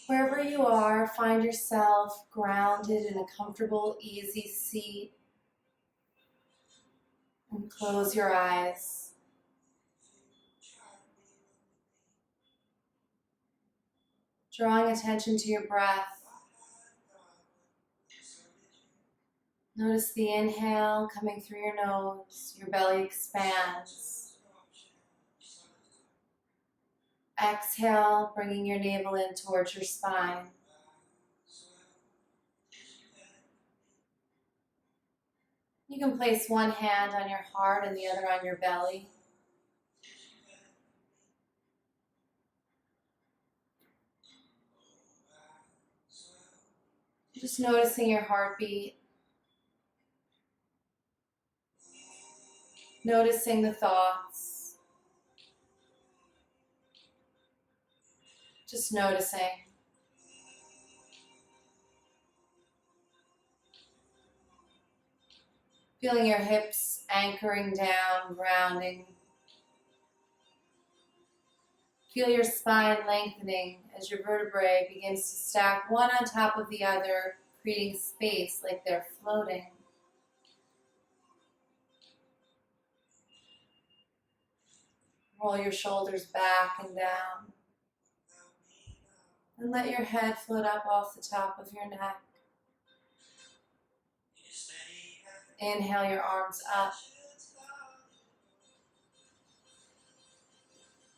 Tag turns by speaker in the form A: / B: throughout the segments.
A: Wherever you are, find yourself grounded in a comfortable, easy seat. And close your eyes. Drawing attention to your breath. Notice the inhale coming through your nose, your belly expands. Exhale, bringing your navel in towards your spine. You can place one hand on your heart and the other on your belly. Just noticing your heartbeat. Noticing the thoughts. Just noticing. Feeling your hips anchoring down, grounding. Feel your spine lengthening as your vertebrae begins to stack one on top of the other, creating space like they're floating. Roll your shoulders back and down. And let your head float up off the top of your neck. Inhale your arms up.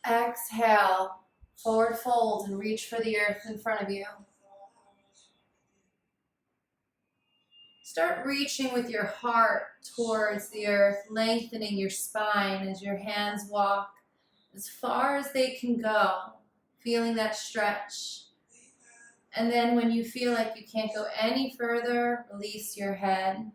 A: Exhale, forward fold and reach for the earth in front of you. Start reaching with your heart towards the earth, lengthening your spine as your hands walk as far as they can go, feeling that stretch. And then when you feel like you can't go any further, release your head.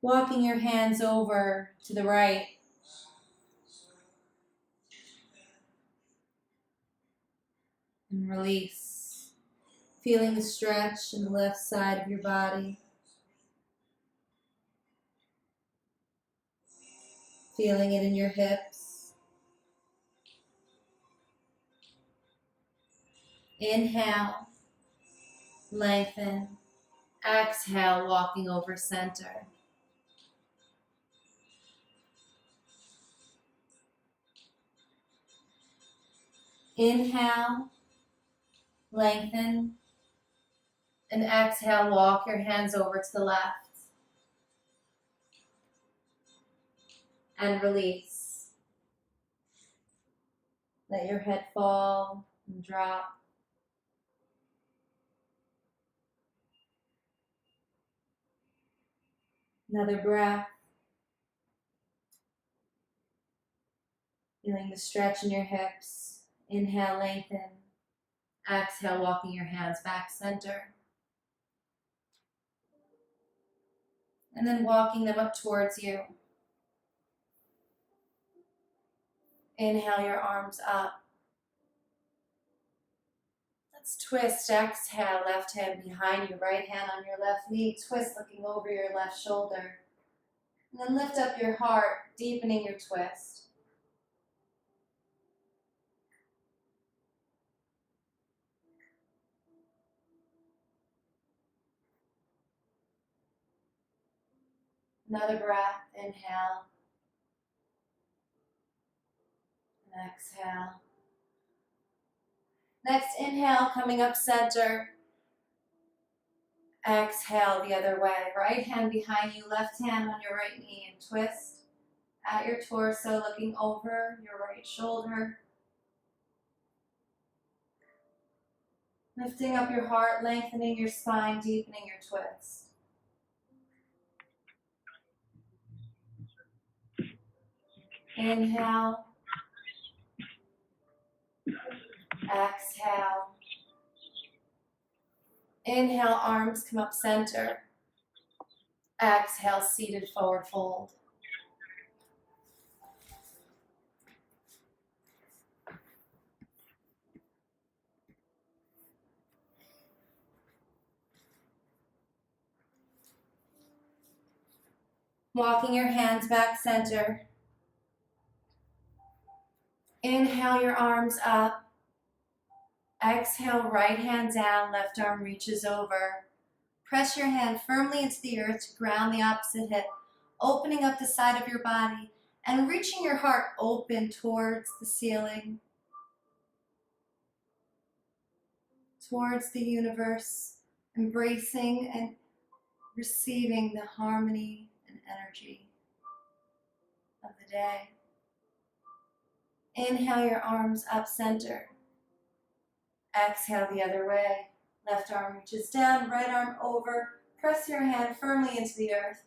A: Walking your hands over to the right. And release. Feeling the stretch in the left side of your body. Feeling it in your hips. Inhale, lengthen. Exhale, walking over center. Inhale, lengthen, and exhale, walk your hands over to the left. And release. Let your head fall and drop. Another breath. Feeling the stretch in your hips. Inhale, lengthen. Exhale, walking your hands back center. And then walking them up towards you. Inhale your arms up. Let's twist. Exhale, left hand behind you, right hand on your left knee. Twist, looking over your left shoulder. And then lift up your heart, deepening your twist. Another breath. Inhale. And exhale. Next inhale, coming up center. Exhale the other way. Right hand behind you, left hand on your right knee, and twist at your torso, looking over your right shoulder. Lifting up your heart, lengthening your spine, deepening your twist. Inhale. Exhale. Inhale, arms come up center. Exhale, seated forward fold. Walking your hands back center. Inhale your arms up. Exhale, right hand down, left arm reaches over. Press your hand firmly into the earth to ground the opposite hip, opening up the side of your body and reaching your heart open towards the ceiling, towards the universe, embracing and receiving the harmony and energy of the day. Inhale your arms up center. Exhale the other way. Left arm reaches down, right arm over. Press your hand firmly into the earth.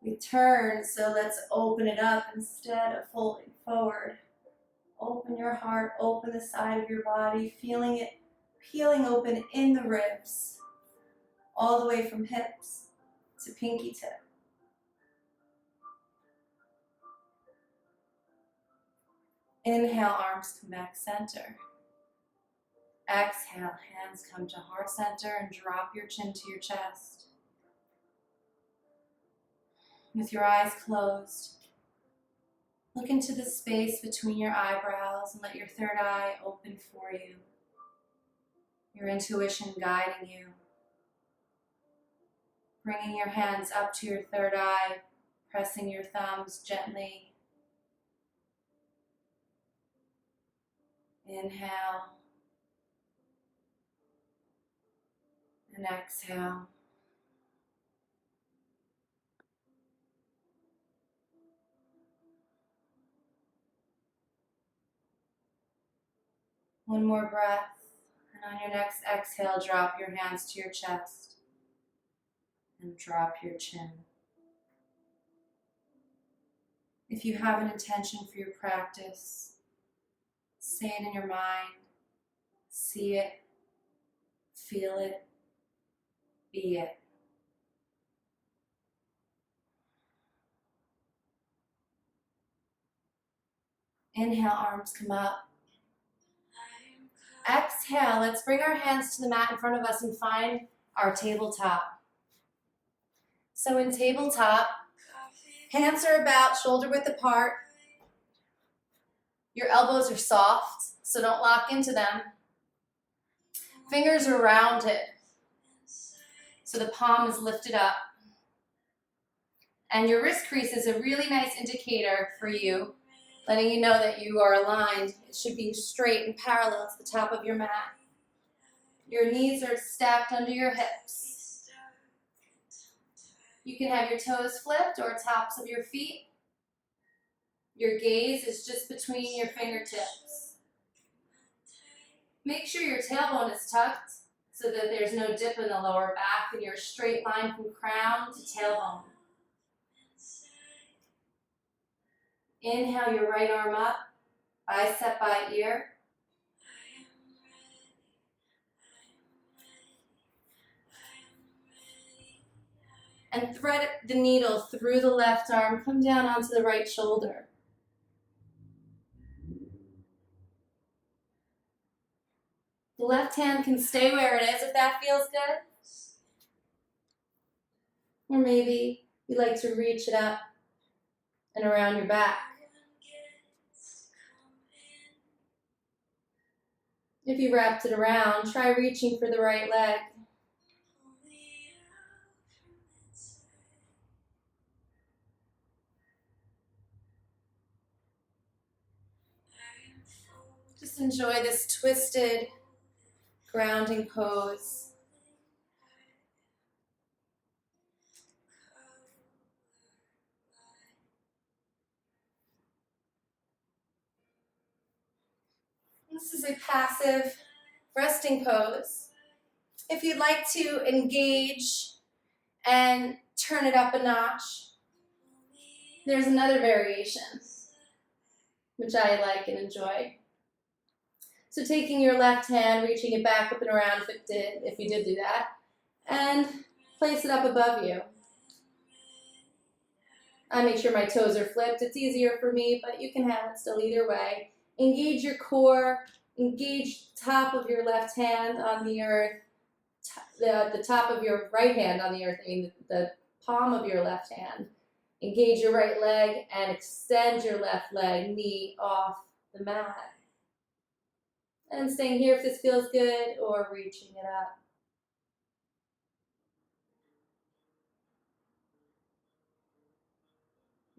A: We turn, so let's open it up instead of folding forward. Open your heart, open the side of your body, feeling it peeling open in the ribs, all the way from hips to pinky tip. Inhale, arms come back center. Exhale, hands come to heart center and drop your chin to your chest. With your eyes closed, look into the space between your eyebrows and let your third eye open for you. Your intuition guiding you. Bringing your hands up to your third eye, pressing your thumbs gently. Inhale. And exhale. One more breath, and on your next exhale, drop your hands to your chest and drop your chin. If you have an intention for your practice, say it in your mind, see it, feel it, be it. Inhale, arms come up. Exhale, let's bring our hands to the mat in front of us and find our tabletop. So in tabletop, hands are about shoulder width apart. Your elbows are soft, so don't lock into them. Fingers are rounded, so the palm is lifted up. And your wrist crease is a really nice indicator for you, letting you know that you are aligned. It should be straight and parallel to the top of your mat. Your knees are stacked under your hips. You can have your toes flipped or tops of your feet. Your gaze is just between your fingertips. Make sure your tailbone is tucked so that there's no dip in the lower back and you're a straight line from crown to tailbone. Inhale your right arm up, bicep by ear. And thread the needle through the left arm, come down onto the right shoulder. The left hand can stay where it is if that feels good. Or maybe you'd like to reach it up and around your back. If you wrapped it around, try reaching for the right leg. Just enjoy this twisted grounding pose. This is a passive resting pose. If you'd like to engage and turn it up a notch, there's another variation, which I like and enjoy. So taking your left hand, reaching it back up and around if you did do that, and place it up above you. I make sure my toes are flipped. It's easier for me, but you can have it still either way. Engage your core, engage the top of your left hand on the earth, the top of your right hand on the earth, I mean the palm of your left hand. Engage your right leg and extend your left leg, knee off the mat. And staying here if this feels good, or reaching it up.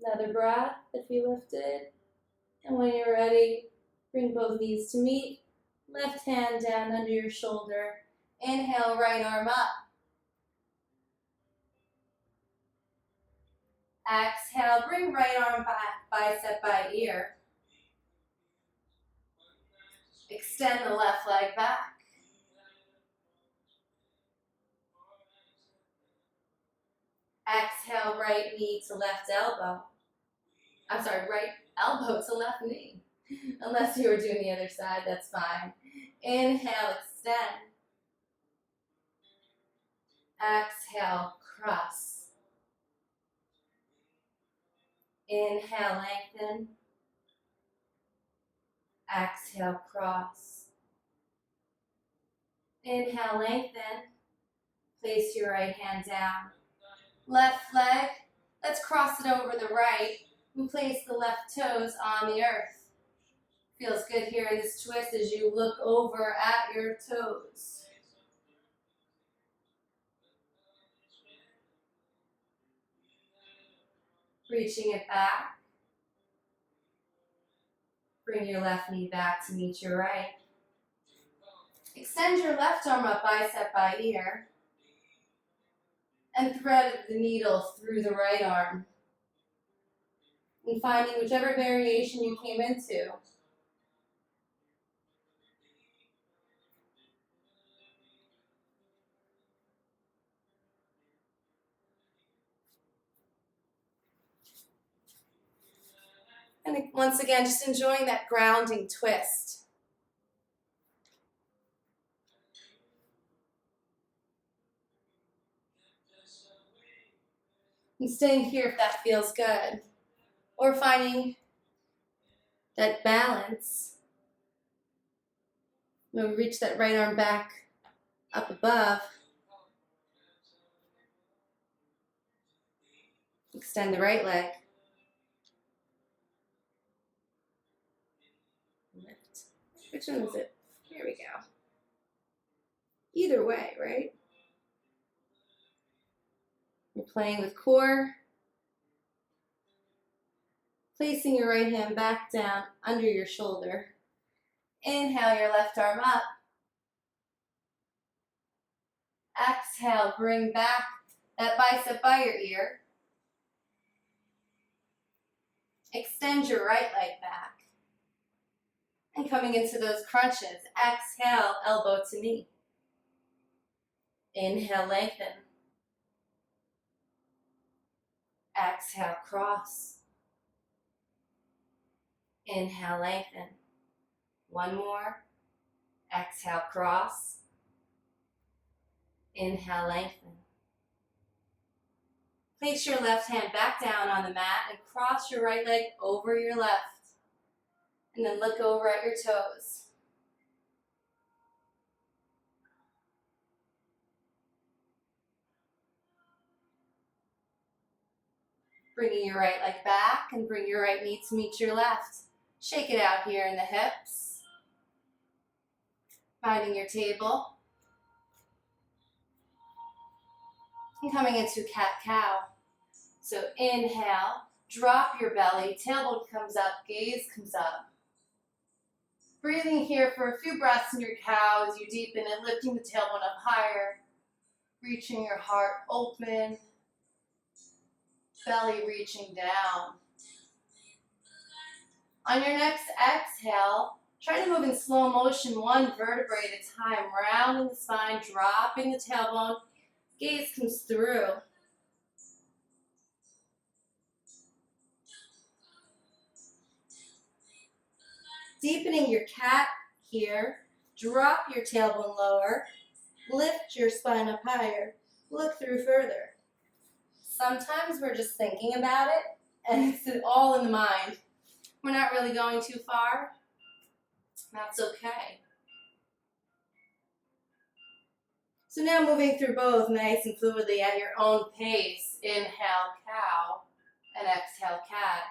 A: Another breath if you lifted. And when you're ready, bring both knees to meet. Left hand down under your shoulder. Inhale, right arm up. Exhale, bring right arm back, bicep by ear. Extend the left leg back. Exhale, right knee to left elbow. I'm sorry, right elbow to left knee. Unless you were doing the other side, that's fine. Inhale, extend. Exhale, cross. Inhale, lengthen. Exhale, cross. Inhale, lengthen. Place your right hand down. Left leg, let's cross it over the right and place the left toes on the earth. Feels good here in this twist as you look over at your toes. Reaching it back. Bring your left knee back to meet your right. Extend your left arm up, bicep by ear. And thread the needle through the right arm. And finding whichever variation you came into. And once again, just enjoying that grounding twist. And staying here if that feels good. Or finding that balance. When we reach that right arm back up above. Extend the right leg. Lift. Which one is it? Here we go. Either way, right? You're playing with core. Placing your right hand back down under your shoulder. Inhale your left arm up. Exhale, bring back that bicep by your ear. Extend your right leg back. And coming into those crunches, exhale, elbow to knee. Inhale, lengthen. Exhale, cross. Inhale, lengthen. One more. Exhale, cross. Inhale, lengthen. Place your left hand back down on the mat and cross your right leg over your left. And then look over at your toes. Bringing your right leg back and bring your right knee to meet your left. Shake it out here in the hips. Finding your table. And coming into cat-cow. So inhale, drop your belly, tailbone comes up, gaze comes up. Breathing here for a few breaths in your cow as you deepen and lifting the tailbone up higher. Reaching your heart open. Belly reaching down. On your next exhale, try to move in slow motion, one vertebrae at a time, rounding the spine, dropping the tailbone, gaze comes through. Deepening your cat here, drop your tailbone lower, lift your spine up higher, look through further. Sometimes we're just thinking about it, and it's all in the mind. We're not really going too far. That's okay. So now moving through both nice and fluidly at your own pace. Inhale, cow. And exhale, cat.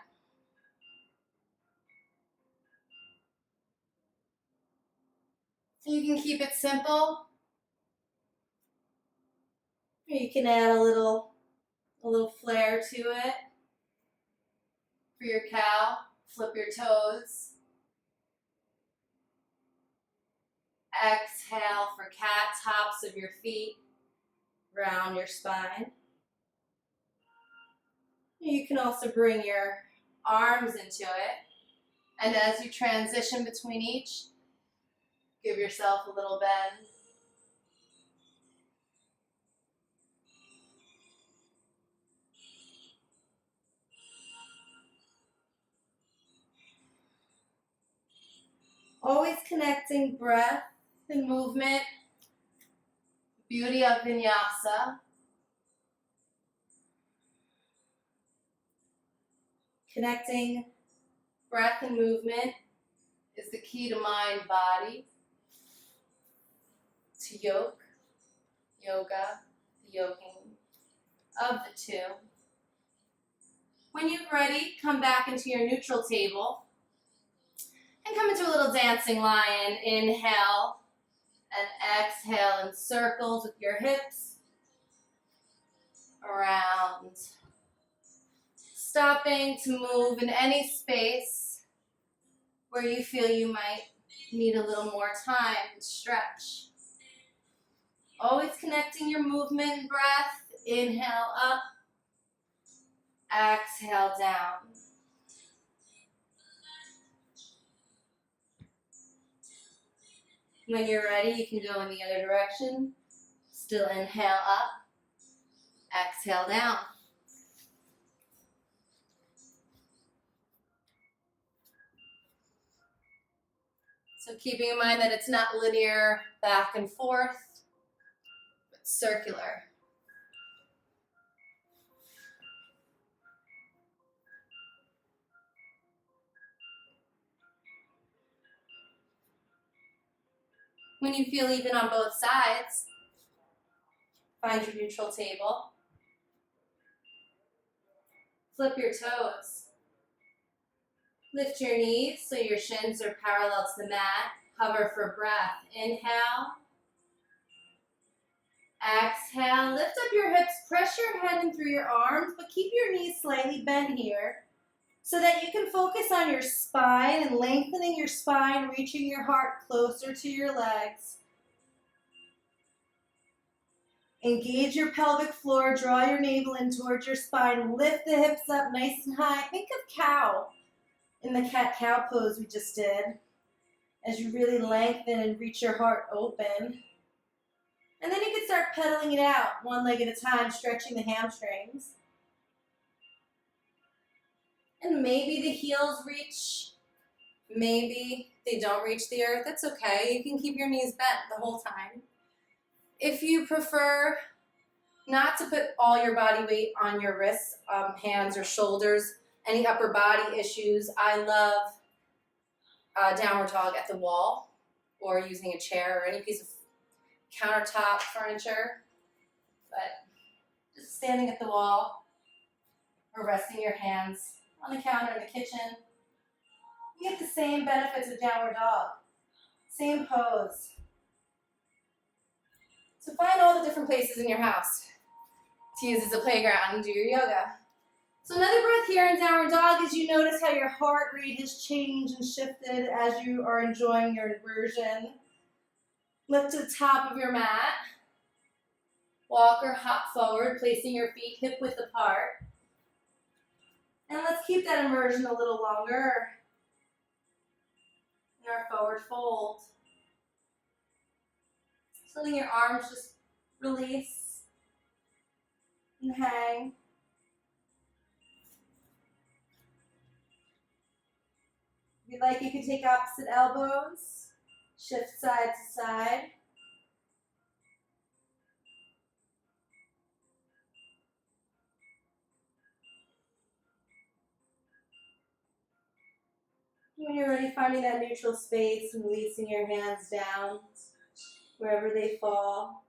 A: You can keep it simple, or you can add a little flair to it. For your cow, flip your toes. Exhale for cat, tops of your feet, round your spine. You can also bring your arms into it. And as you transition between each, give yourself a little bend. Always connecting breath and movement. Beauty of vinyasa. Connecting breath and movement is the key to mind, body, to yoga, the yoking of the two. When you're ready, come back into your neutral table and come into a little dancing lion. Inhale and exhale in circles with your hips around. Stopping to move in any space where you feel you might need a little more time to stretch. Always connecting your movement and breath. Inhale up, exhale down. When you're ready, you can go in the other direction. Still inhale up, exhale down. So keeping in mind that it's not linear back and forth, but circular. When you feel even on both sides, find your neutral table. Flip your toes. Lift your knees so your shins are parallel to the mat. Hover for breath. Inhale. Exhale. Lift up your hips. Press your head in through your arms, but keep your knees slightly bent here so that you can focus on your spine and lengthening your spine, reaching your heart closer to your legs. Engage your pelvic floor. Draw your navel in towards your spine. Lift the hips up nice and high. Think of cow in the cat-cow pose we just did, as you really lengthen and reach your heart open. And then you can start pedaling it out, one leg at a time, stretching the hamstrings. And maybe the heels reach, maybe they don't reach the earth. That's okay. You can keep your knees bent the whole time. If you prefer not to put all your body weight on your wrists, hands, or shoulders, any upper body issues, I love downward dog at the wall or using a chair or any piece of countertop furniture. But just standing at the wall or resting your hands on the counter in the kitchen, you get the same benefits of downward dog. Same pose. So find all the different places in your house to use as a playground and do your yoga. So another breath here in downward dog as you notice how your heart rate has changed and shifted as you are enjoying your inversion. Lift to the top of your mat. Walk or hop forward, placing your feet hip width apart. And let's keep that immersion a little longer in our forward fold. So letting your arms just release and hang. If you'd like, you can take opposite elbows, shift side to side. When you're ready, finding that neutral space and releasing your hands down wherever they fall.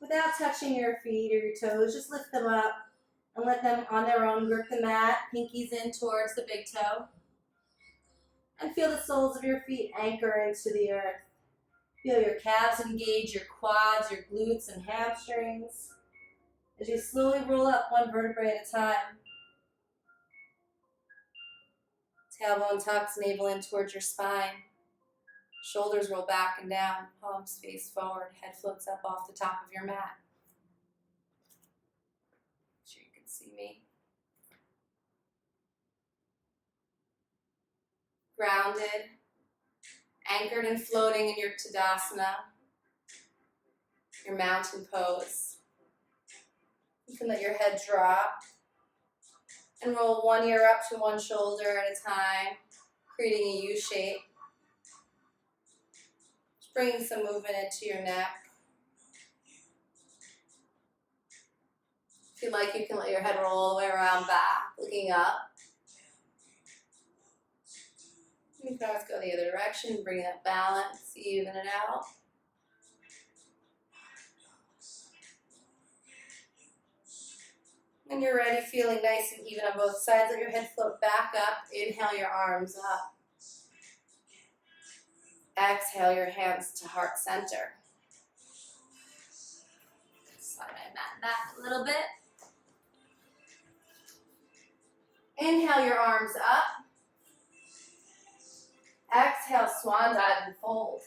A: Without touching your feet or your toes, just lift them up And let them on their own grip the mat, pinkies in towards the big toe. And feel the soles of your feet anchor into the earth. Feel your calves engage, your quads, your glutes and hamstrings as you slowly roll up one vertebrae at a time. Tailbone tucks, navel in towards your spine. Shoulders roll back and down, palms face forward, head floats up off the top of your mat. Make sure you can see me. Grounded, anchored and floating in your Tadasana, your mountain pose. You can let your head drop and roll one ear up to one shoulder at a time, creating a U shape. Just bringing some movement into your neck. If you like, you can let your head roll all the way around back, looking up. You can always go the other direction, bring that balance, even it out. When you're ready, feeling nice and even on both sides, let your head float back up. Inhale your arms up. Exhale your hands to heart center. Slide my mat back a little bit. Inhale your arms up. Exhale, swan dive and fold.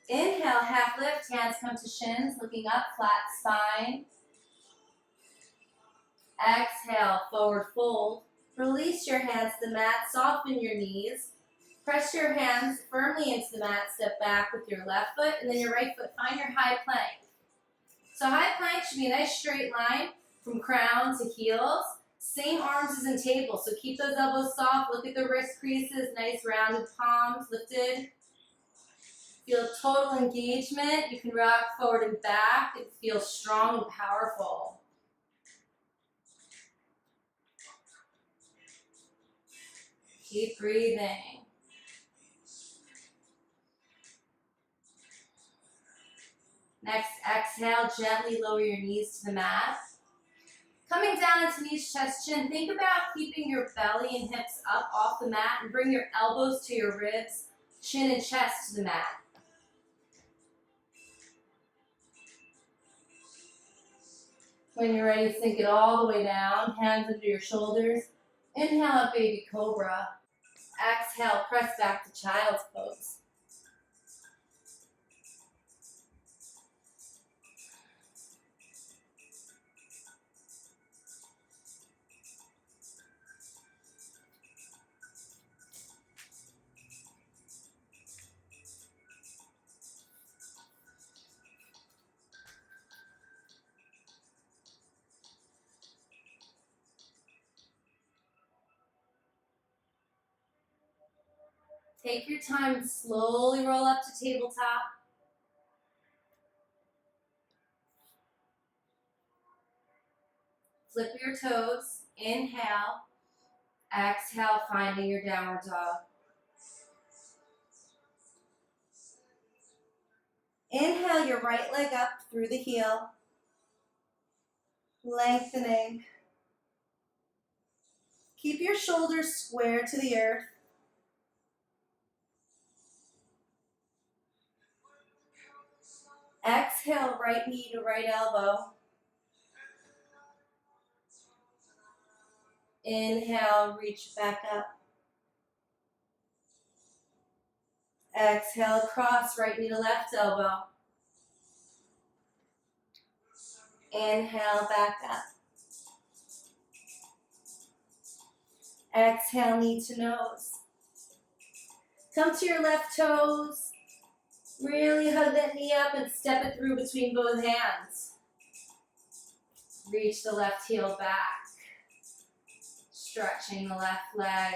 A: Inhale, half lift, hands come to shins, looking up, flat spine. Exhale, forward fold. Release your hands to the mat, soften your knees. Press your hands firmly into the mat, step back with your left foot, and then your right foot, find your high plank. So high plank should be a nice straight line from crown to heels. Same arms as in table, so keep those elbows soft, look at the wrist creases, nice rounded palms lifted. Feel total engagement. You can rock forward and back. It feels strong and powerful. Keep breathing. Next, exhale, gently lower your knees to the mat. Coming down into knees, chest, chin, think about keeping your belly and hips up off the mat and bring your elbows to your ribs, chin and chest to the mat. When you're ready, sink it all the way down, hands under your shoulders. Inhale up, baby cobra. Exhale, press back to child's pose. Take your time and slowly roll up to tabletop. Flip your toes. Inhale. Exhale, finding your downward dog. Inhale your right leg up through the heel. Lengthening. Keep your shoulders square to the earth. Exhale, right knee to right elbow. Inhale, reach back up. Exhale, cross right knee to left elbow. Inhale, back up. Exhale, knee to nose. Come to your left toes. Really hug that knee up and step it through between both hands. Reach the left heel back. Stretching the left leg.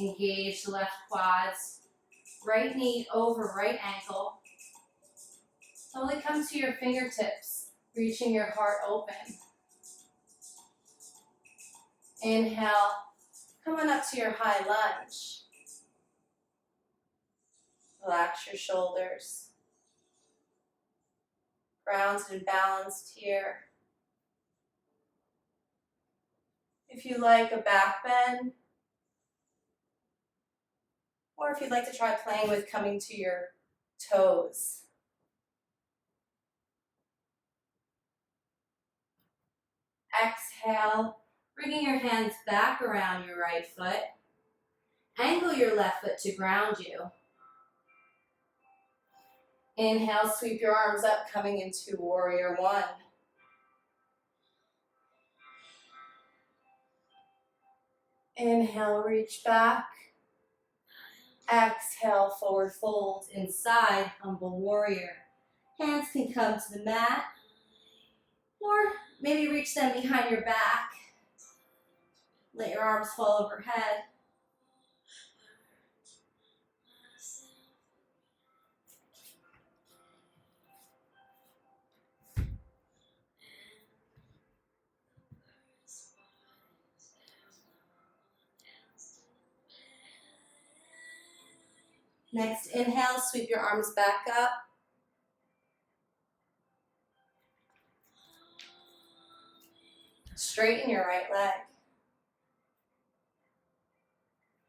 A: Engage the left quads. Right knee over right ankle. Slowly come to your fingertips, reaching your heart open. Inhale, come on up to your high lunge. Relax your shoulders. Grounded and balanced here. If you like a back bend, or if you'd like to try playing with coming to your toes. Exhale, bringing your hands back around your right foot. Angle your left foot to ground you. Inhale, sweep your arms up, coming into warrior one. Inhale, reach back. Exhale, forward fold inside humble warrior. Hands can come to the mat, or maybe reach them behind your back. Let your arms fall overhead. Next inhale, sweep your arms back up. Straighten your right leg.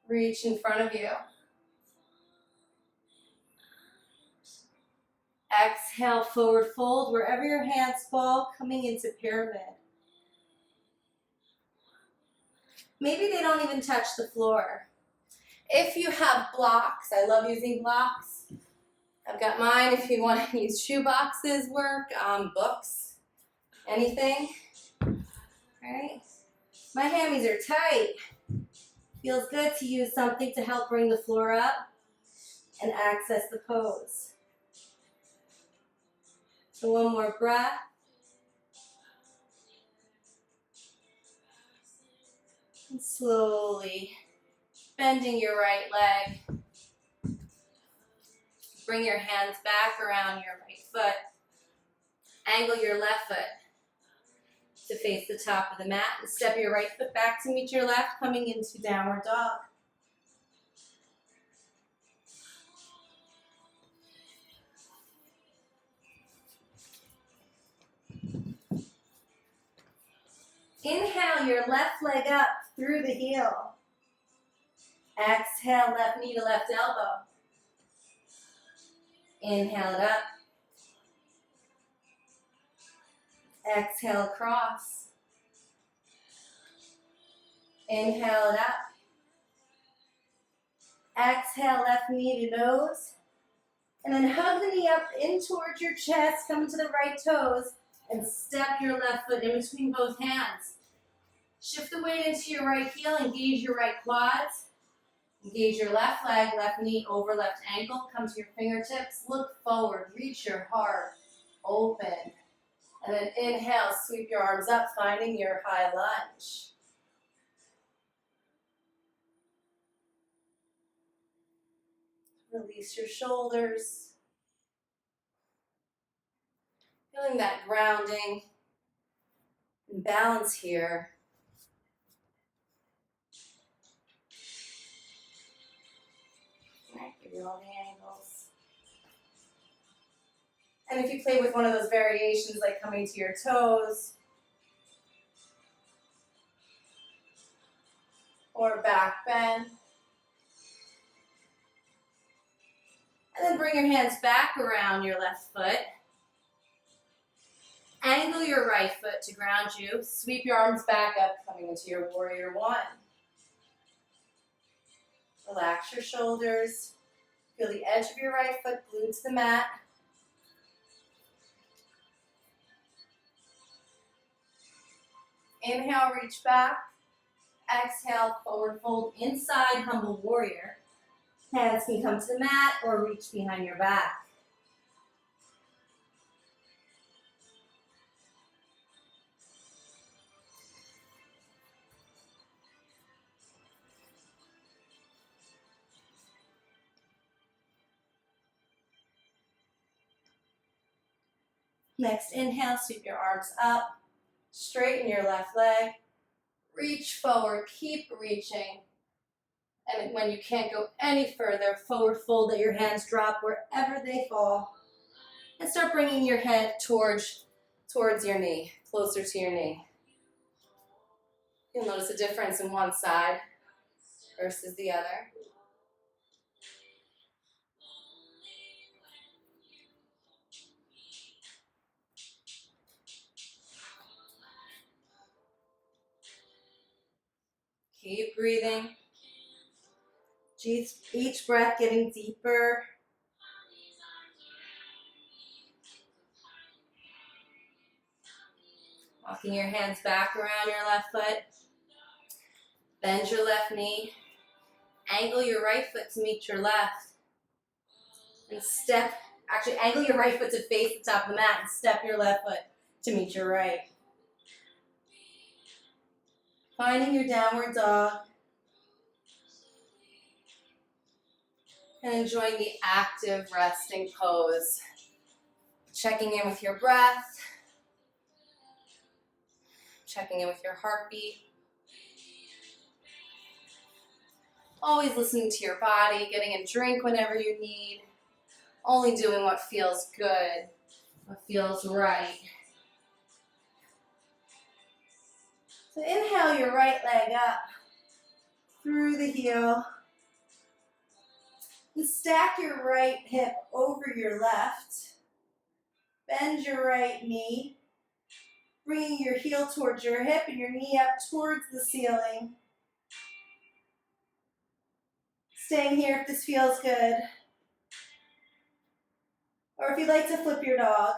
A: Reach in front of you. Exhale, forward fold, wherever your hands fall, coming into pyramid. Maybe they don't even touch the floor. If you have blocks, I love using blocks. I've got mine if you want to use shoe boxes, work, books, anything. Right? My hammies are tight. Feels good to use something to help bring the floor up and access the pose. So one more breath. And slowly bending your right leg. Bring your hands back around your right foot. Angle your left foot to face the top of the mat. And step your right foot back to meet your left, coming into downward dog. Inhale your left leg up through the heel. Exhale, left knee to left elbow. Inhale it up. Exhale, cross. Inhale it up. Exhale, left knee to nose. And then hug the knee up in towards your chest, come to the right toes, and step your left foot in between both hands. Shift the weight into your right heel, engage your right quads. Engage your left leg, left knee over left ankle. Come to your fingertips, look forward, reach your heart, open. And then inhale, sweep your arms up, finding your high lunge. Release your shoulders. Feeling that grounding and balance here. Give you all the angles. And if you play with one of those variations like coming to your toes or back bend. And then bring your hands back around your left foot. Angle your right foot to ground you. Sweep your arms back up, coming into your warrior one. Relax your shoulders. Feel the edge of your right foot glued to the mat. Inhale, reach back. Exhale, forward fold inside humble warrior. Hands can come to the mat or reach behind your back. Next inhale, sweep your arms up. Straighten your left leg. Reach forward, keep reaching. And when you can't go any further, forward fold, let your hands drop wherever they fall. And start bringing your head towards your knee, closer to your knee. You'll notice a difference in one side versus the other. Keep breathing. Each breath getting deeper. Walking your hands back around your left foot. Bend your left knee. Angle your right foot to meet your left. And angle your right foot to face the top of the mat and step your left foot to meet your right. Finding your downward dog. And enjoying the active resting pose. Checking in with your breath. Checking in with your heartbeat. Always listening to your body, getting a drink whenever you need. Only doing what feels good, what feels right. So inhale your right leg up through the heel. And stack your right hip over your left. Bend your right knee. Bringing your heel towards your hip and your knee up towards the ceiling. Staying here if this feels good. Or if you'd like to flip your dog,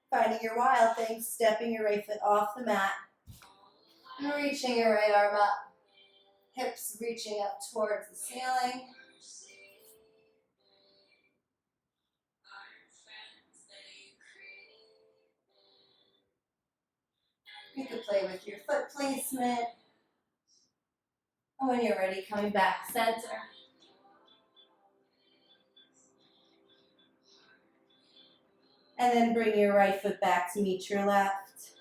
A: finding your wild thing, stepping your right foot off the mat. And reaching your right arm up. Hips reaching up towards the ceiling. You can play with your foot placement. And when you're ready, coming back center. And then bring your right foot back to meet your left.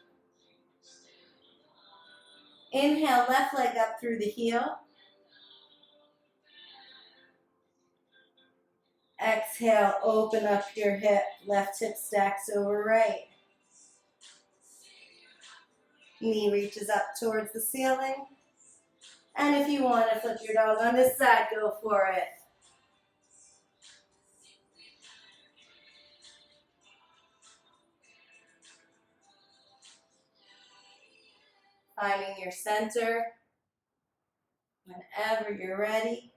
A: Inhale, left leg up through the heel. Exhale, open up your hip. Left hip stacks over right. Knee reaches up towards the ceiling. And if you want to flip your dog on this side, go for it. Finding your center whenever you're ready.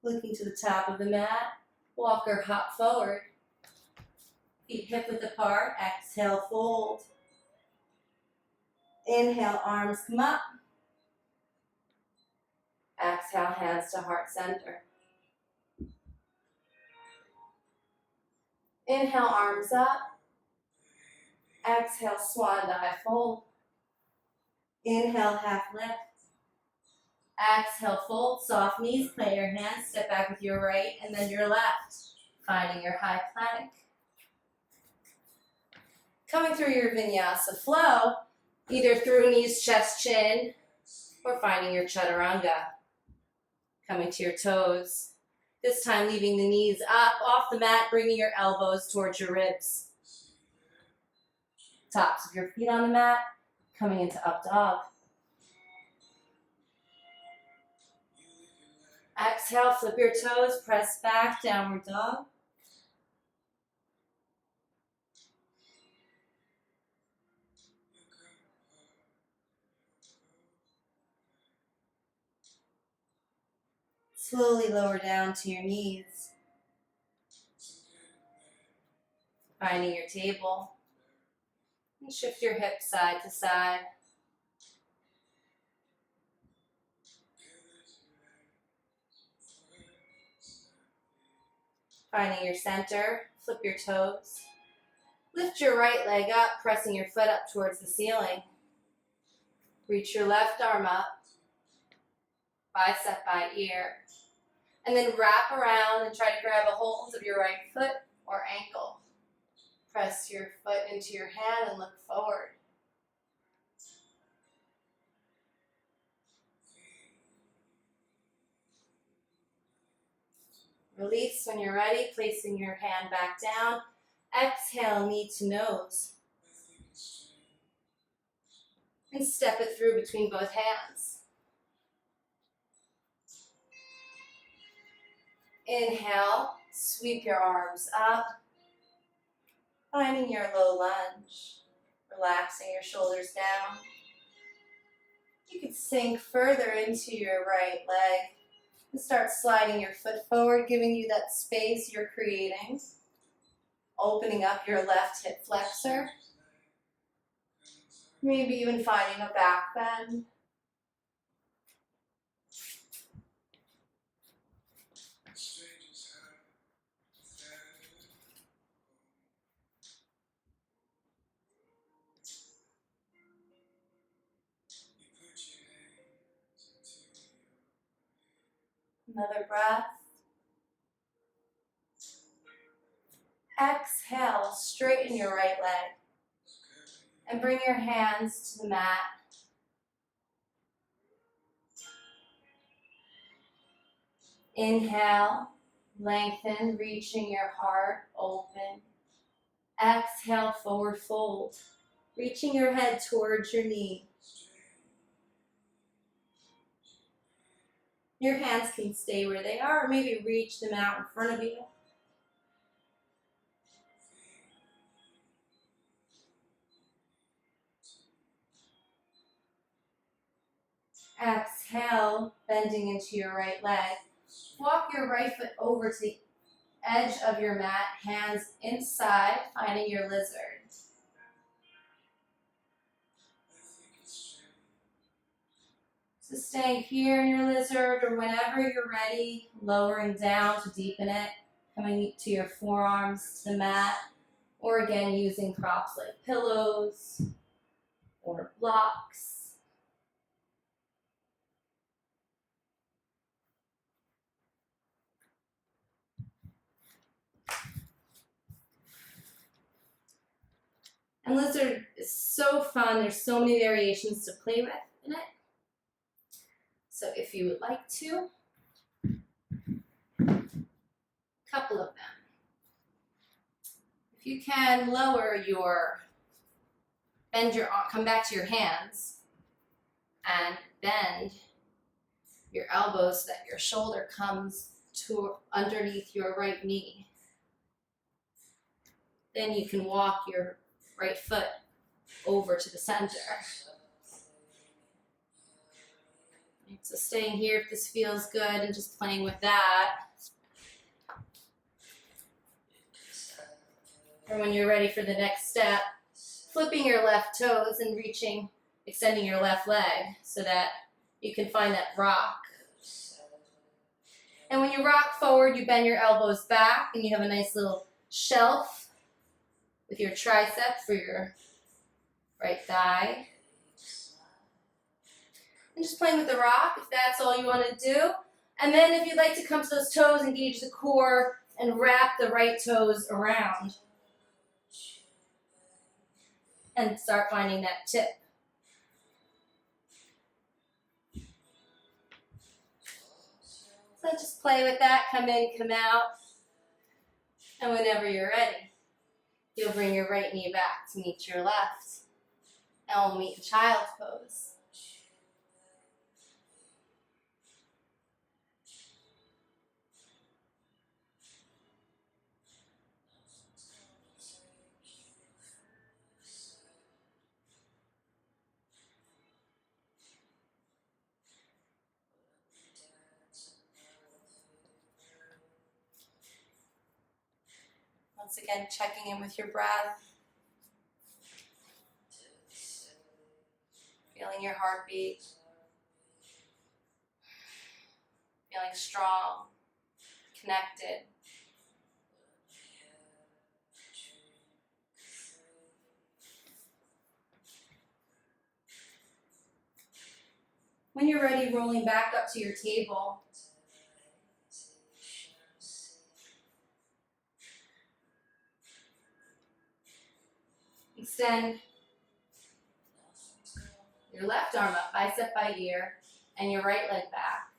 A: Looking to the top of the mat. Walk or hop forward. Feet hip width apart. Exhale, fold. Inhale, arms come up. Exhale, hands to heart center. Inhale, arms up. Exhale, swan dive, fold. Inhale, half lift. Exhale, fold, soft knees, plant your hands, step back with your right and then your left. Finding your high plank. Coming through your vinyasa flow, either through knees, chest, chin, or finding your chaturanga. Coming to your toes. This time leaving the knees up off the mat, bringing your elbows towards your ribs. Tops of your feet on the mat, coming into up dog. Exhale, flip your toes, press back, downward dog. Slowly lower down to your knees. Finding your table. And shift your hips side to side. Finding your center, flip your toes. Lift your right leg up, pressing your foot up towards the ceiling. Reach your left arm up, bicep by ear. And then wrap around and try to grab a hold of your right foot or ankle. Press your foot into your hand and look forward. Release when you're ready, placing your hand back down. Exhale, knee to nose. and step it through between both hands. Inhale, sweep your arms up, finding your low lunge, relaxing your shoulders down. You can sink further into your right leg and start sliding your foot forward, giving you that space you're creating. Opening up your left hip flexor. Maybe even finding a back bend. Another breath. Exhale, straighten your right leg and bring your hands to the mat. Inhale, lengthen, reaching your heart open. Exhale, forward fold, reaching your head towards your knee. Your hands can stay where they are, or maybe reach them out in front of you. Exhale, bending into your right leg. Walk your right foot over to the edge of your mat, hands inside, finding your lizard. So staying here in your lizard, or whenever you're ready, lowering down to deepen it, coming to your forearms to the mat, or again using props like pillows or blocks. And lizard is so fun. There's so many variations to play with in it. So if you would like to, a couple of them. If you can come back to your hands and bend your elbows so that your shoulder comes to underneath your right knee. Then you can walk your right foot over to the center. So staying here if this feels good and just playing with that. Or when you're ready for the next step, flipping your left toes and extending your left leg so that you can find that rock. And when you rock forward, you bend your elbows back and you have a nice little shelf with your tricep for your right thigh. And just playing with the rock if that's all you want to do. And then if you'd like to come to those toes, engage the core and wrap the right toes around. And start finding that tip. So just play with that, come in, come out. And whenever you're ready, you'll bring your right knee back to meet your left. And we'll meet the child's pose. Once again, checking in with your breath. Feeling your heartbeat. Feeling strong, connected. When you're ready, rolling back up to your table. Extend your left arm up, bicep by ear, and your right leg back.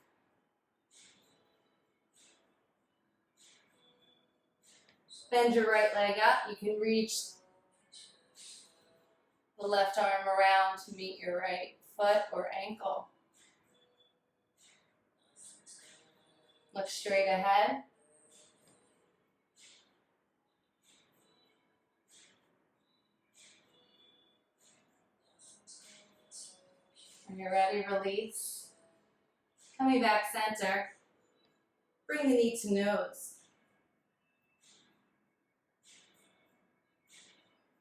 A: Bend your right leg up. You can reach the left arm around to meet your right foot or ankle. Look straight ahead. When you're ready, release. Coming back center. Bring the knee to nose.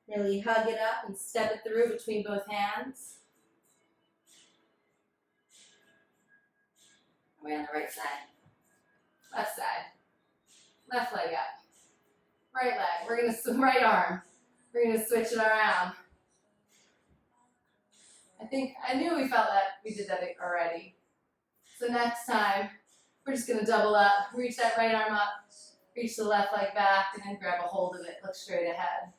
A: Really hug it up and step it through between both hands. Are we on the right side? Left side. Left leg up. Right leg. We're gonna, right arm. We're gonna switch it around. I knew we felt that we did that already. So next time, we're just gonna double up. Reach that right arm up. Reach the left leg back and then grab a hold of it. Look straight ahead.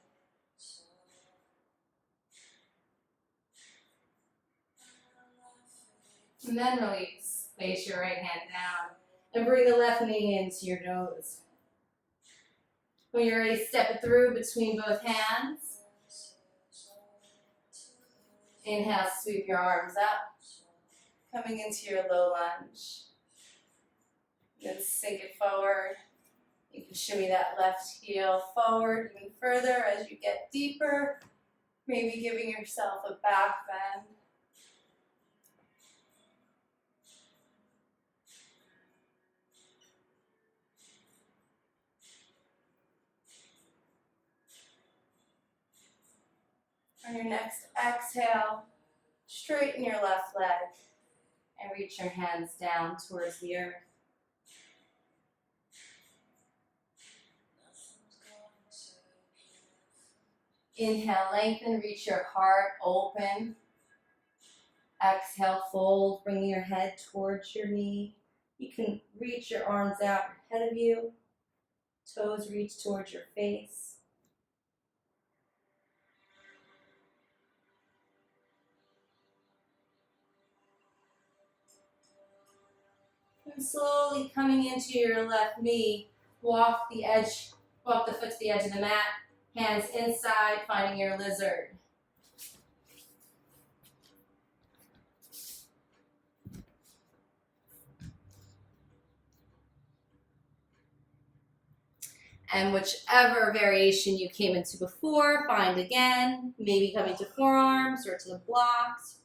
A: And then release. Place your right hand down. And bring the left knee into your nose. When you're ready, step it through between both hands. Inhale, sweep your arms up. Coming into your low lunge. Then sink it forward. You can shimmy that left heel forward even further as you get deeper. Maybe giving yourself a back bend. On your next exhale, straighten your left leg and reach your hands down towards the earth. Inhale, lengthen, reach your heart open. Exhale, fold, bringing your head towards your knee. You can reach your arms out ahead of you. Toes reach towards your face. And slowly coming into your left knee, walk the foot to the edge of the mat, hands inside, finding your lizard. And whichever variation you came into before, find again, maybe coming to forearms or to the blocks.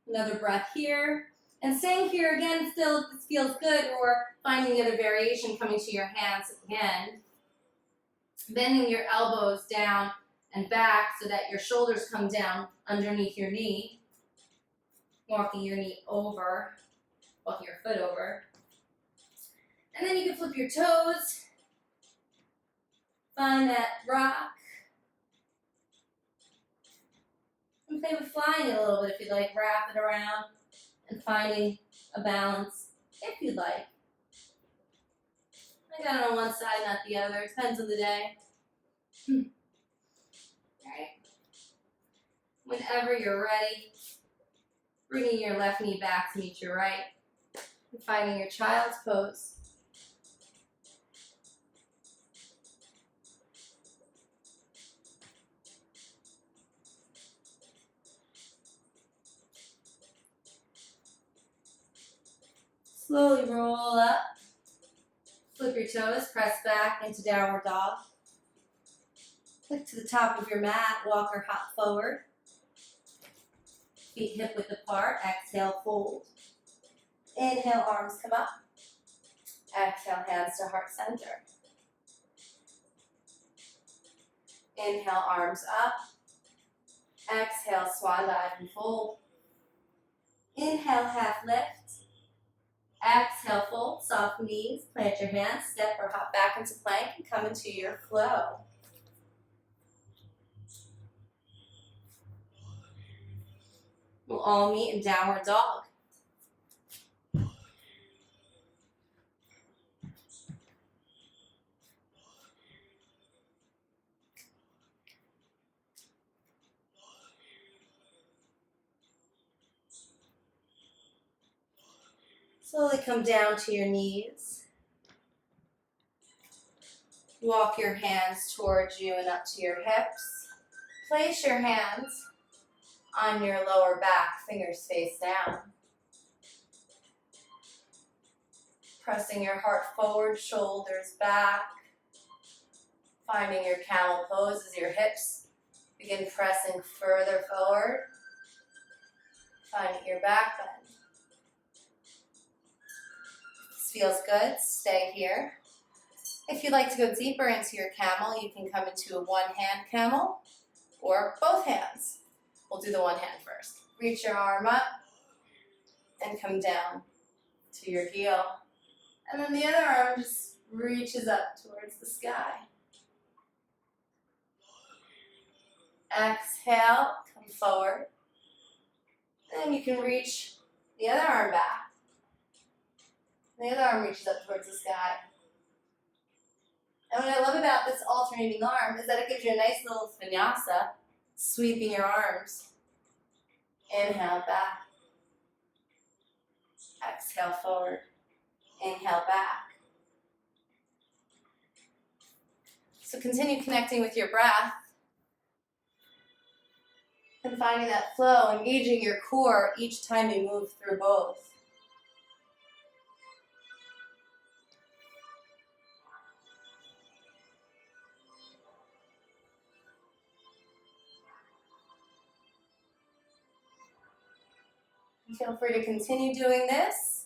A: Another breath here. And staying here again, still if this feels good, or finding the other variation, coming to your hands again. Bending your elbows down and back so that your shoulders come down underneath your knee. Walking your knee over, walking your foot over. And then you can flip your toes. Find that rock. And play with flying it a little bit if you'd like. Wrap it around and finding a balance if you'd like. I got it on one side, not the other. It depends on the day. Alright. Whenever you're ready, bringing your left knee back to meet your right. And finding your child's pose. Slowly roll up, flip your toes, press back into downward dog. Click to the top of your mat, walk or hop forward. Feet hip width apart, exhale, fold. Inhale, arms come up. Exhale, hands to heart center. Inhale, arms up. Exhale, swan dive and fold. Inhale, half lift. Exhale, fold, soft knees, plant your hands, step or hop back into plank and come into your flow. We'll all meet in downward dog. Slowly come down to your knees. Walk your hands towards you and up to your hips. Place your hands on your lower back, fingers face down. Pressing your heart forward, shoulders back. Finding your camel pose as your hips begin pressing further forward. Finding your back bend. If this feels good, stay here. If you'd like to go deeper into your camel, you can come into a one-hand camel or both hands. We'll do the one hand first. Reach your arm up and come down to your heel. And then the other arm just reaches up towards the sky. Exhale, come forward. And you can reach the other arm back. The other arm reaches up towards the sky. And what I love about this alternating arm is that it gives you a nice little vinyasa, sweeping your arms. Inhale back. Exhale forward. Inhale back. So continue connecting with your breath and finding that flow, engaging your core each time you move through both. Feel free to continue doing this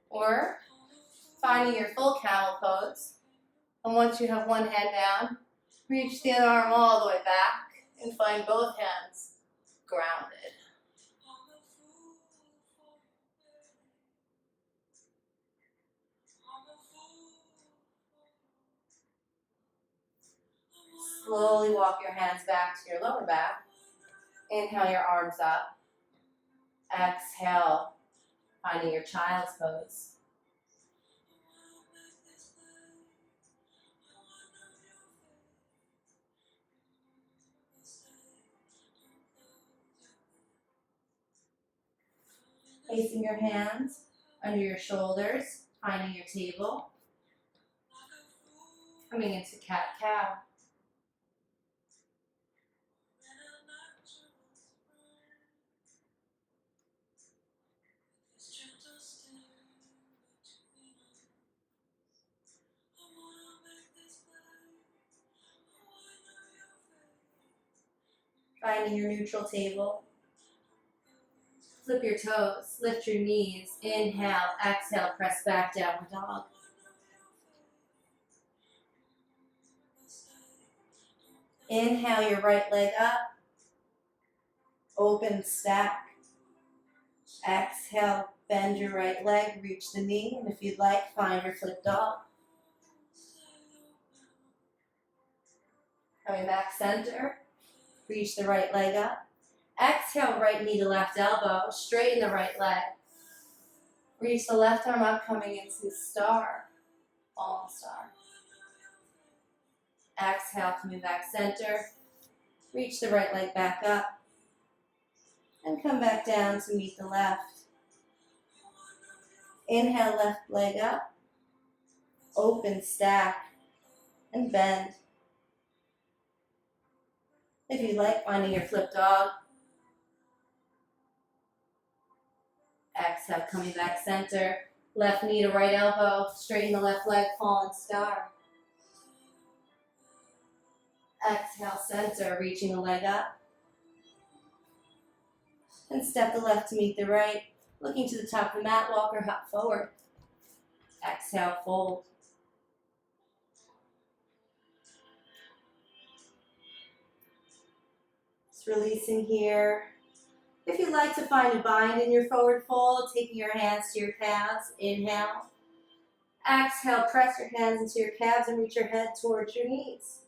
A: or finding your full camel pose. And once you have one hand down, reach the other arm all the way back and find both hands grounded. Slowly walk your hands back to your lower back. Inhale your arms up. Exhale, finding your child's pose. Placing your hands under your shoulders, finding your table. Coming into cat-cow. Finding your neutral table. Flip your toes, lift your knees, inhale, exhale, press back, downward dog. Inhale your right leg up, open stack. Exhale, bend your right leg, reach the knee, and if you'd like, find your flip dog. Coming back center, reach the right leg up. Exhale, right knee to left elbow, straighten the right leg. Reach the left arm up, coming into star, fallen star. Exhale, coming back center. Reach the right leg back up. And come back down to meet the left. Inhale, left leg up. Open stack. And bend. If you like, finding your flip dog. Exhale, coming back center. Left knee to right elbow. Straighten the left leg, fallen star. Exhale, center, reaching the leg up. And step the left to meet the right. Looking to the top of the mat, walk or hop forward. Exhale, fold. Just releasing here. If you'd like to find a bind in your forward fold, taking your hands to your calves, inhale. Exhale, press your hands into your calves and reach your head towards your knees.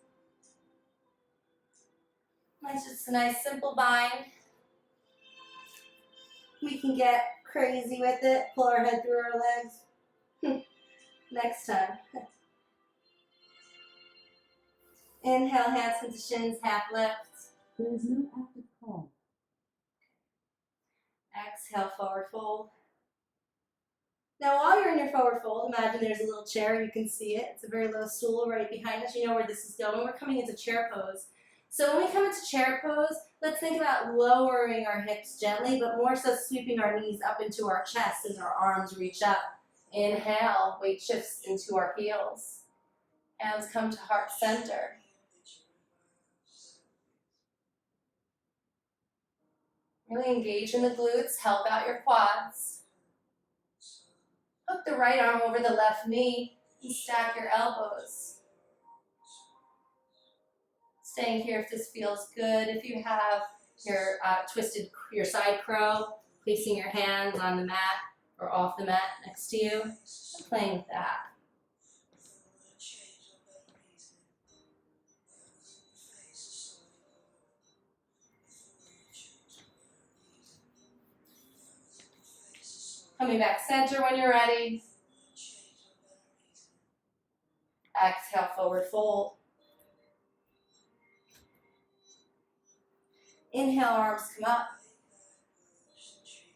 A: That's just a nice simple bind. We can get crazy with it, pull our head through our legs. Next time. Inhale, hands into shins, half lift.
B: There is no active call.
A: Exhale, forward fold.
C: Now while you're in your forward fold, imagine there's a little chair, you can see it. It's a very low stool right behind us. You know where this is going. We're coming into chair pose. So when we come into chair pose, let's think about lowering our hips gently, but more so sweeping our knees up into our chest as our arms reach up. Inhale, weight shifts into our heels. Hands come to heart center. Really engage in the glutes, help out your quads. Hook the right arm over the left knee and stack your elbows. Staying here if this feels good. If you have your your side crow, placing your hands on the mat or off the mat next to you, and playing with that. Coming back center when you're ready. Exhale, forward fold. Inhale, arms come up.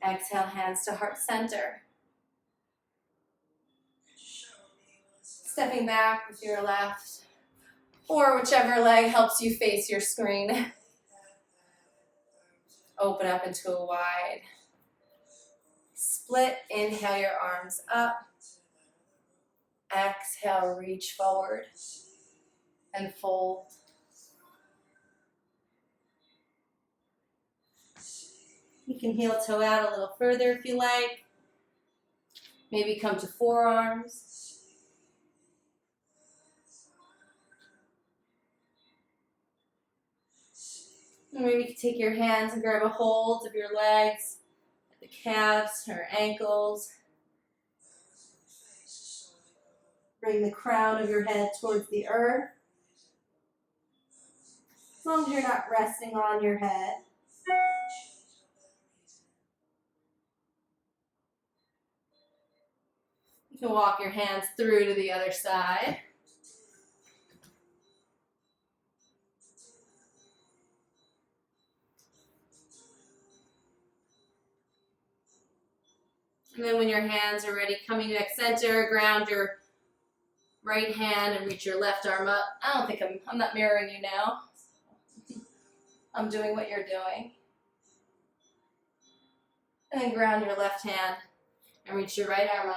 C: Exhale, hands to heart center. Stepping back with your left, or whichever leg helps you face your screen. Open up into a wide split. Inhale your arms up. Exhale, reach forward and fold. You can heel toe out a little further if you like. Maybe come to forearms. And maybe you can take your hands and grab a hold of your legs, the calves or ankles. Bring the crown of your head towards the earth. As long as you're not resting on your head. You can walk your hands through to the other side. And then when your hands are ready, coming back center, ground your right hand and reach your left arm up. I'm not mirroring you now. I'm doing what you're doing. And then ground your left hand and reach your right arm up.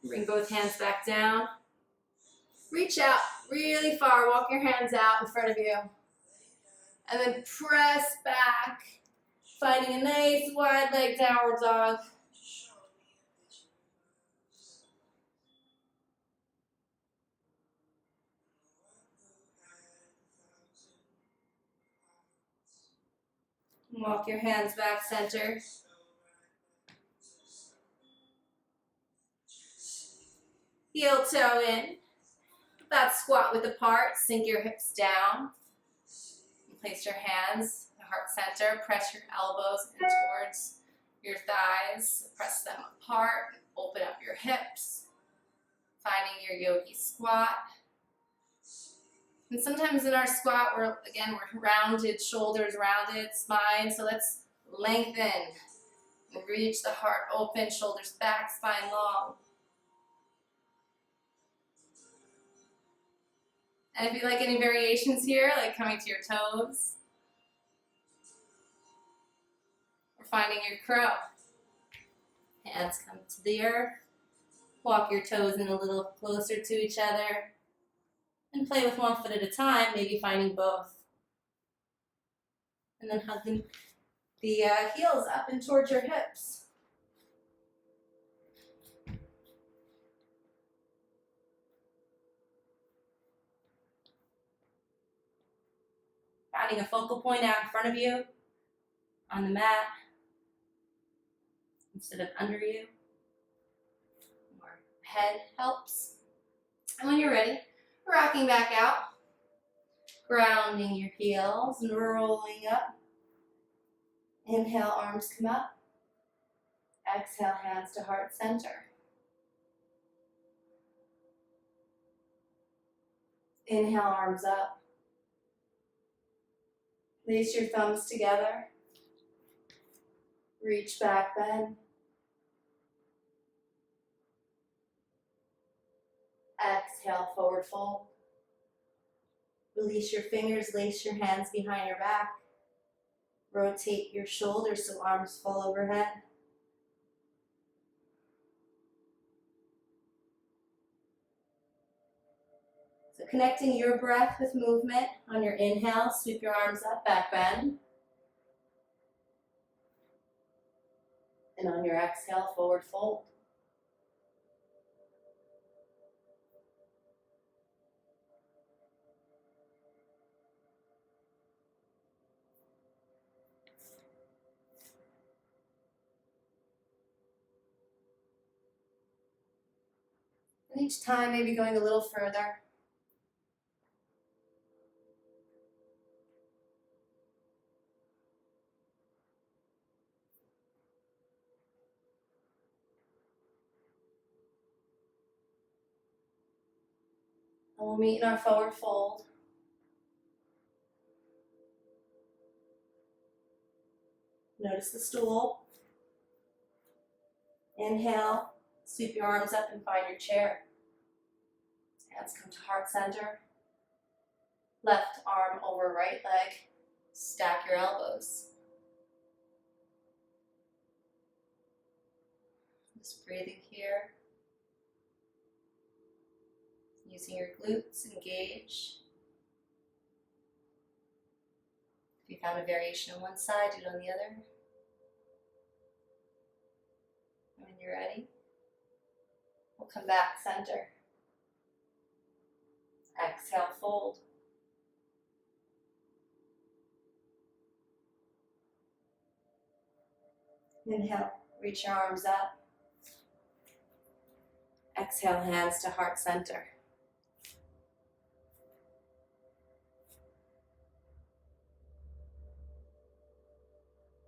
C: Bring both hands back down. Reach out really far. Walk your hands out in front of you. And then press back, finding a nice wide leg downward dog. Walk your hands back center. Heel toe in. That squat width apart. Sink your hips down. Place your hands at heart center. Press your elbows in towards your thighs. Press them apart. Open up your hips. Finding your yogi squat. And sometimes in our squat, we're rounded, shoulders rounded, spine. So let's lengthen. Reach the heart open, shoulders back, spine long. And if you like any variations here, like coming to your toes, or finding your crow. Hands come to the earth. Walk your toes in a little closer to each other. And play with one foot at a time, maybe finding both. And then hugging the heels up and towards your hips. Finding a focal point out in front of you, on the mat, instead of under you. More head helps. And when you're ready, rocking back out, grounding your heels and rolling up. Inhale, arms come up. Exhale, hands to heart center. Inhale, arms up. Place your thumbs together. Reach back, bend. Exhale, forward fold. Release your fingers, lace your hands behind your back. Rotate your shoulders so arms fall overhead. So connecting your breath with movement. On your inhale, sweep your arms up, back bend. And on your exhale, forward fold. And each time, maybe going a little further. And we'll meet in our forward fold. Notice the stool. Inhale, sweep your arms up and find your chair. Hands come to heart center. Left arm over right leg. Stack your elbows. Just breathing here. Using your glutes, engage. If you found a variation on one side, do it on the other. When you're ready, we'll come back center. Exhale, fold. Inhale, reach your arms up. Exhale, hands to heart center.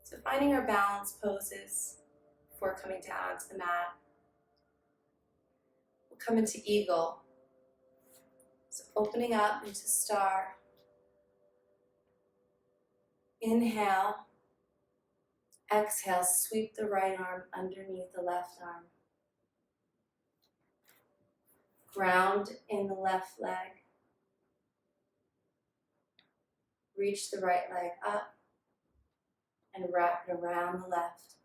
C: So finding our balance poses before coming down to the mat. We'll come into eagle. So opening up into star. Inhale. Exhale, sweep the right arm underneath the left arm. Ground in the left leg. Reach the right leg up and wrap it around the left.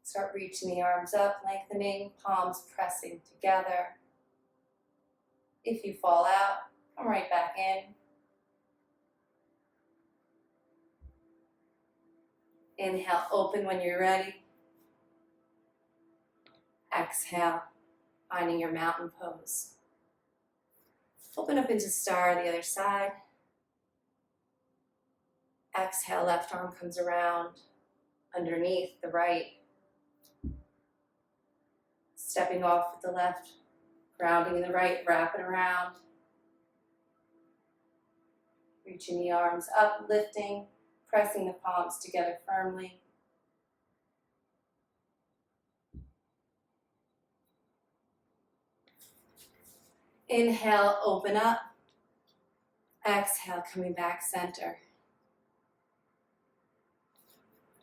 C: Start reaching the arms up, lengthening, palms pressing together. If you fall out, come right back in. Inhale, open when you're ready. Exhale, finding your mountain pose. Open up into star the other side. Exhale, left arm comes around underneath the right. Stepping off with the left, grounding in the right, wrap it around. Reaching the arms up, lifting, pressing the palms together firmly. Inhale, open up. Exhale, coming back center.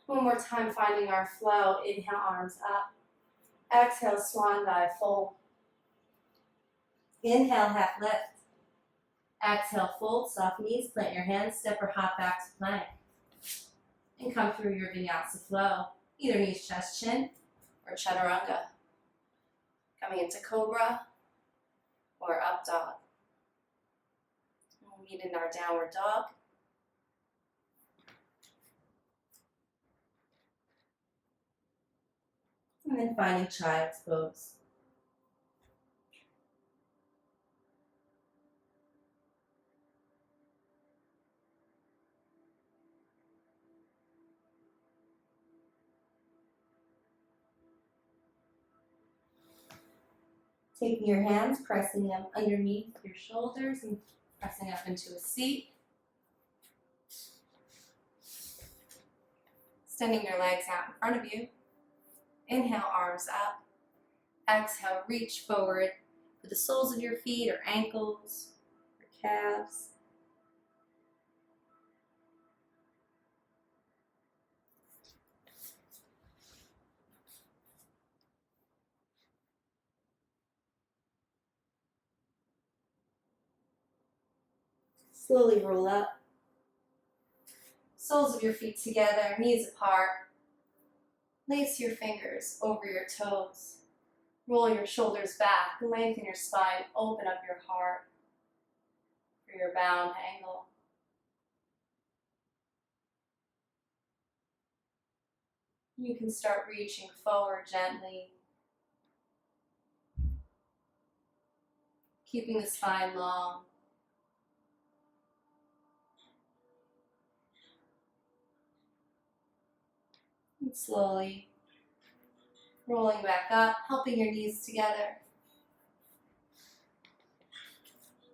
C: One more time, finding our flow. Inhale, arms up. Exhale, swan dive, fold. Inhale, half lift. Exhale, fold, soft knees, plant your hands, step or hop back to plank. And come through your vinyasa flow, either knees, chest, chin, or chaturanga. Coming into cobra or up dog. We'll meet in our downward dog. And then finding child's pose. Taking your hands, pressing them underneath your shoulders and pressing up into a seat. Extending your legs out in front of you. Inhale, arms up. Exhale, reach forward with the soles of your feet or ankles or calves. Slowly roll up. Soles of your feet together, knees apart. Lace your fingers over your toes. Roll your shoulders back, lengthen your spine, open up your heart for your bound angle. You can start reaching forward gently, keeping the spine long. And slowly rolling back up, helping your knees together.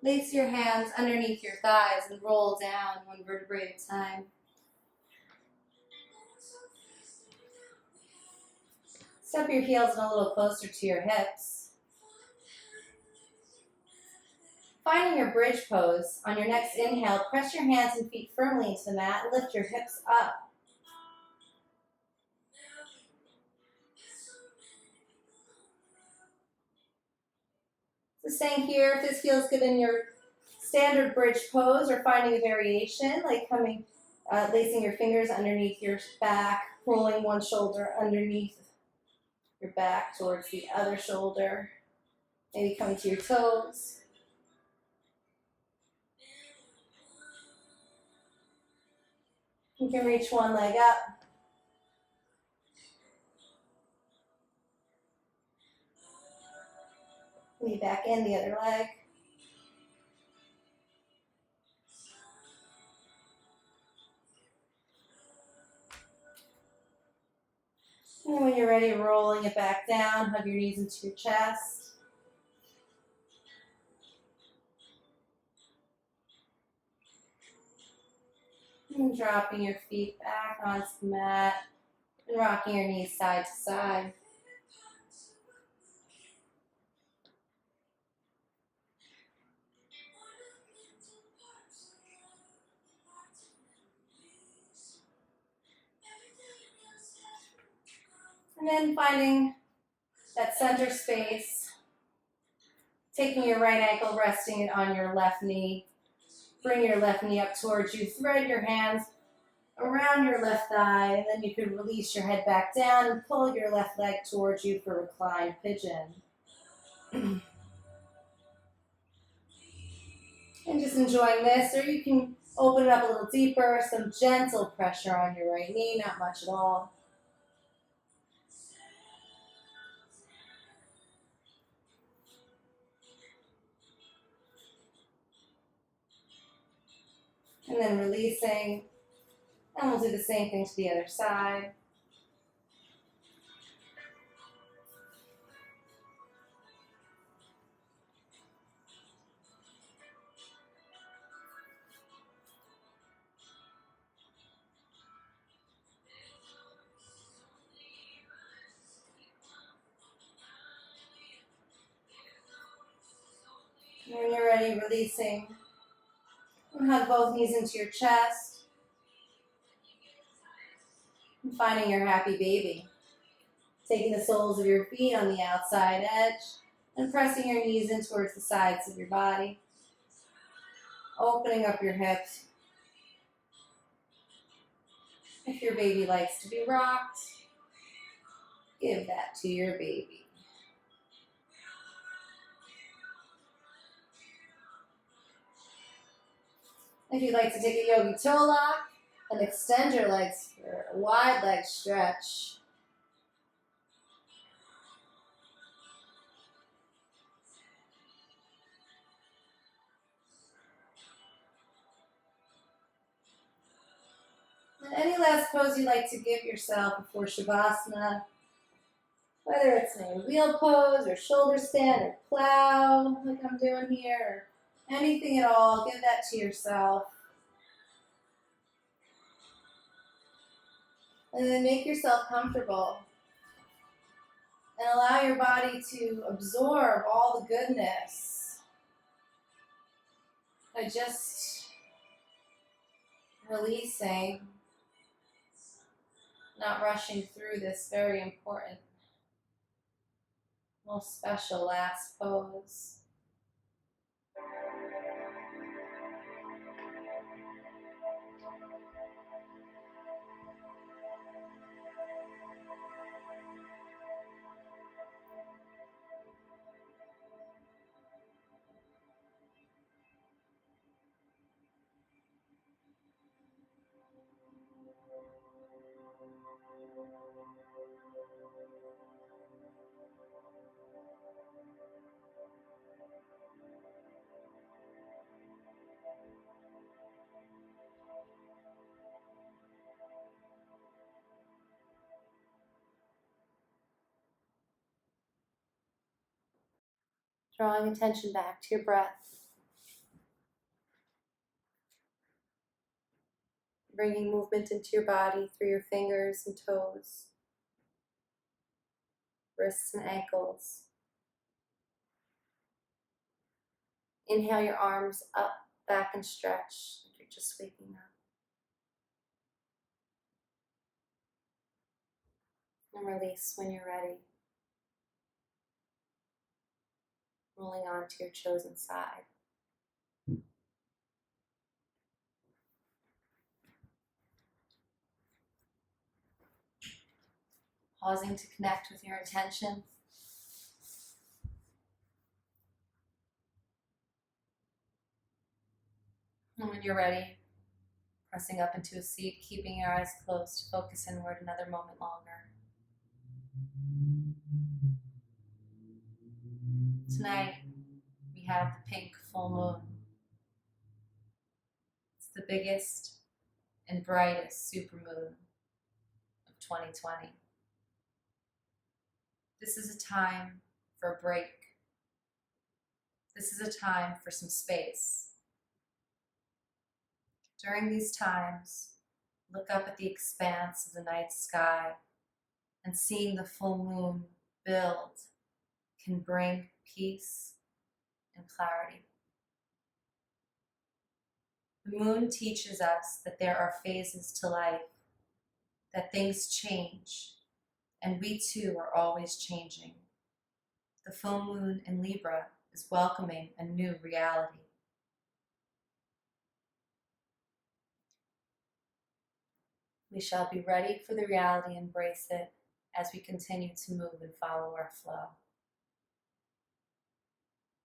C: Lace your hands underneath your thighs and roll down one vertebrae at a time. Step your heels in a little closer to your hips. Finding your bridge pose, on your next inhale, press your hands and feet firmly into the mat and lift your hips up. So staying here, if this feels good in your standard bridge pose, or finding a variation, like lacing your fingers underneath your back, rolling one shoulder underneath your back towards the other shoulder, maybe coming to your toes. You can reach one leg up. Lean back in the other leg. And when you're ready, rolling it back down, hug your knees into your chest. And dropping your feet back onto the mat and rocking your knees side to side. And then finding that center space, taking your right ankle, resting it on your left knee. Bring your left knee up towards you. Thread your hands around your left thigh, and then you can release your head back down and pull your left leg towards you for reclined pigeon. And just enjoying this, or you can open it up a little deeper, some gentle pressure on your right knee, not much at all. And then releasing, and we'll do the same thing to the other side. And when you're ready, releasing. And hug both knees into your chest. And finding your happy baby. Taking the soles of your feet on the outside edge and pressing your knees in towards the sides of your body. Opening up your hips. If your baby likes to be rocked, give that to your baby. If you'd like to take a yogi toe lock and extend your legs for a wide leg stretch. And any last pose you'd like to give yourself before Shavasana, whether it's a wheel pose or shoulder stand or plow like I'm doing here, or anything at all, give that to yourself. And then make yourself comfortable and allow your body to absorb all the goodness
A: by just releasing, not rushing through this very important, most special last pose. Drawing attention back to your breath. Bringing movement into your body through your fingers and toes, wrists and ankles. Inhale your arms up, back, and stretch like you're just waking up. And release when you're ready. Rolling on to your chosen side. Pausing to connect with your intention. And when you're ready, pressing up into a seat, keeping your eyes closed to focus inward another moment longer. Tonight, we have the pink full moon. It's the biggest and brightest supermoon of 2020. This is a time for a break. This is a time for some space. During these times, look up at the expanse of the night sky, and seeing the full moon build can bring peace and clarity. The moon teaches us that there are phases to life, that things change, and we too are always changing. The full moon in Libra is welcoming a new reality. We shall be ready for the reality, embrace it as we continue to move and follow our flow.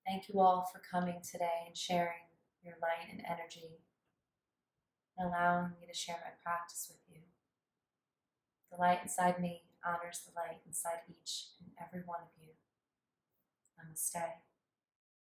A: Thank you all for coming today and sharing your light and energy, and allowing me to share my practice with you. The light inside me honors the light inside each and every one of you. Namaste.